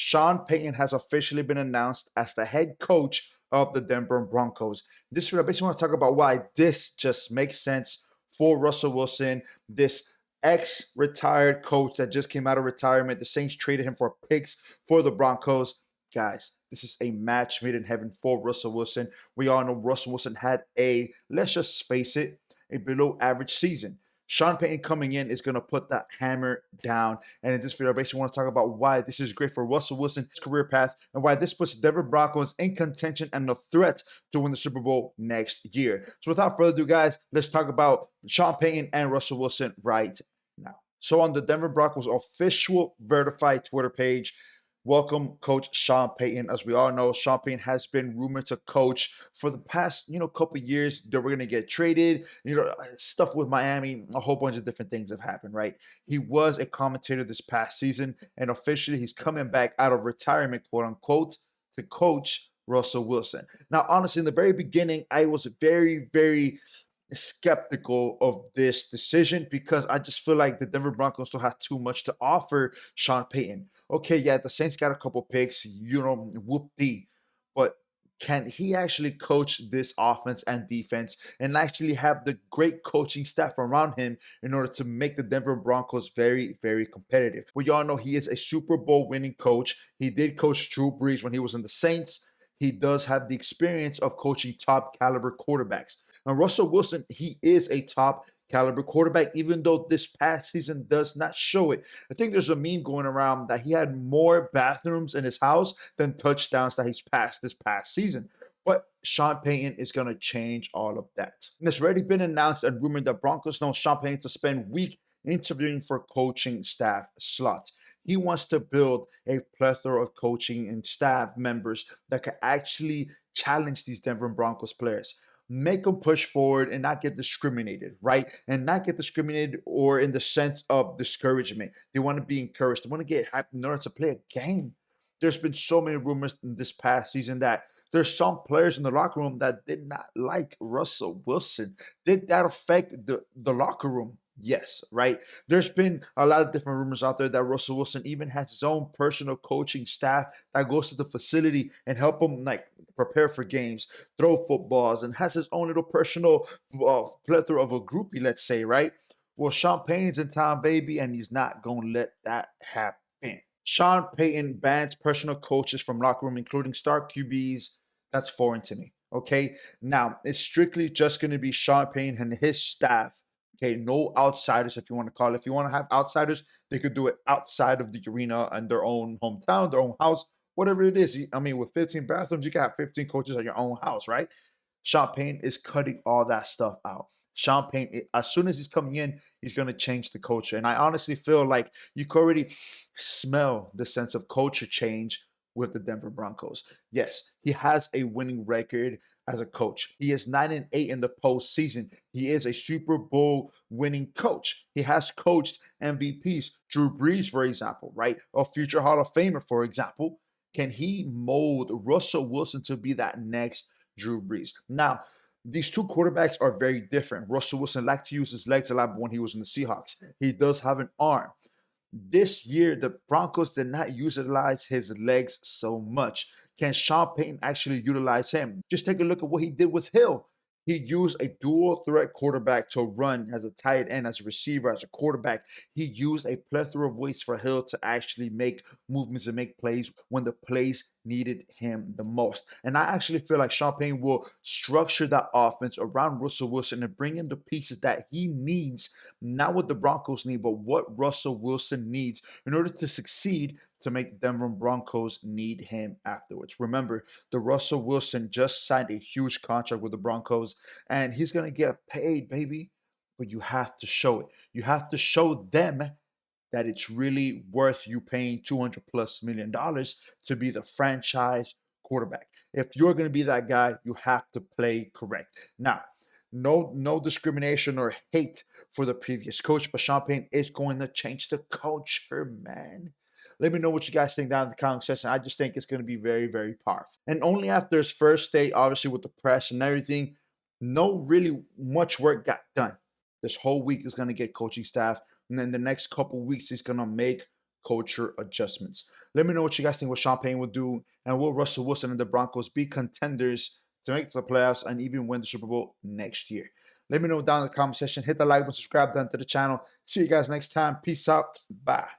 Sean Payton has officially been announced as the head coach of the Denver Broncos. This I basically want to talk about why this just makes sense for Russell Wilson, this ex-retired coach that just came out of retirement. The Saints traded him for picks for the Broncos. Guys, this is a match made in heaven for Russell Wilson. We all know Russell Wilson had let's just face it, a below average season. Sean Payton coming in is going to put that hammer down. And in this video, I basically want to talk about why this is great for Russell Wilson's career path and why this puts Denver Broncos in contention and a threat to win the Super Bowl next year. So without further ado, guys, let's talk about Sean Payton and Russell Wilson right now. So on the Denver Broncos official verified Twitter page, welcome Coach Sean Payton. As we all know, Sean Payton has been rumored to coach for the past, couple years. That we're going to get traded, stuff with Miami, a whole bunch of different things have happened, right? He was a commentator this past season, and officially he's coming back out of retirement, quote unquote, to coach Russell Wilson. Now, honestly, in the very beginning, I was very, very skeptical of this decision because I just feel like the Denver Broncos still have too much to offer Sean Payton. Okay, yeah, the Saints got a couple picks, whoop-dee. But can he actually coach this offense and defense and actually have the great coaching staff around him in order to make the Denver Broncos very, very competitive? We all know he is a Super Bowl winning coach. He did coach Drew Brees when he was in the Saints. He does have the experience of coaching top caliber quarterbacks. And Russell Wilson, he is a top caliber quarterback, even though this past season does not show it. I think there's a meme going around that he had more bathrooms in his house than touchdowns that he's passed this past season. But Sean Payton is going to change all of that. And it's already been announced and rumored that Broncos know Sean Payton to spend week interviewing for coaching staff slots. He wants to build a plethora of coaching and staff members that can actually challenge these Denver Broncos players. Make them push forward and not get discriminated, right? And not get discriminated or in the sense of discouragement. They want to be encouraged. They want to get hyped in order to play a game. There's been so many rumors in this past season that there's some players in the locker room that did not like Russell Wilson. Did that affect the locker room? Yes, right? There's been a lot of different rumors out there that Russell Wilson even has his own personal coaching staff that goes to the facility and help him prepare for games, throw footballs, and has his own little personal plethora of a groupie, let's say, right? Well, Sean Payton's in town, baby, and he's not going to let that happen. Sean Payton bans personal coaches from locker room, including star QBs. That's foreign to me, okay? Now, it's strictly just going to be Sean Payton and his staff. Okay, no outsiders, if you want to call it. If you want to have outsiders, they could do it outside of the arena and their own hometown, their own house, whatever it is. I mean, with 15 bathrooms, you can have 15 coaches at your own house, right? Sean Payton is cutting all that stuff out. Sean Payton, as soon as he's coming in, he's going to change the culture. And I honestly feel like you can already smell the sense of culture change with the Denver Broncos. Yes, he has a winning record as a coach. He is 9-8 in the postseason. He is a Super Bowl winning coach. He has coached MVPs, Drew Brees, for example, right? A future Hall of Famer, for example. Can he mold Russell Wilson to be that next Drew Brees? Now, these two quarterbacks are very different. Russell Wilson liked to use his legs a lot when he was in the Seahawks. He does have an arm. This year, the Broncos did not utilize his legs so much. Can Sean Payton actually utilize him? Just take a look at what he did with Hill. He used a dual threat quarterback to run as a tight end, as a receiver, as a quarterback. He used a plethora of ways for Hill to actually make movements and make plays when the plays needed him the most. And I actually feel like Sean Payton will structure that offense around Russell Wilson and bring in the pieces that he needs, not what the Broncos need, but what Russell Wilson needs in order to succeed, to make the Denver Broncos need him afterwards. Remember, the Russell Wilson just signed a huge contract with the Broncos, and he's going to get paid, baby. But you have to show it. You have to show them that it's really worth you paying $200+ million to be the franchise quarterback. If you're going to be that guy, you have to play correct. Now, no discrimination or hate for the previous coach, but Sean Payton is going to change the culture, man. Let me know what you guys think down in the comment section. I just think it's going to be very, very powerful. And only after his first day, obviously with the press and everything, no really much work got done. This whole week is going to get coaching staff. And then the next couple weeks, he's going to make culture adjustments. Let me know what you guys think what Sean Payton will do, and will Russell Wilson and the Broncos be contenders to make the playoffs and even win the Super Bowl next year? Let me know down in the comment section. Hit the like button, subscribe down to the channel. See you guys next time. Peace out. Bye.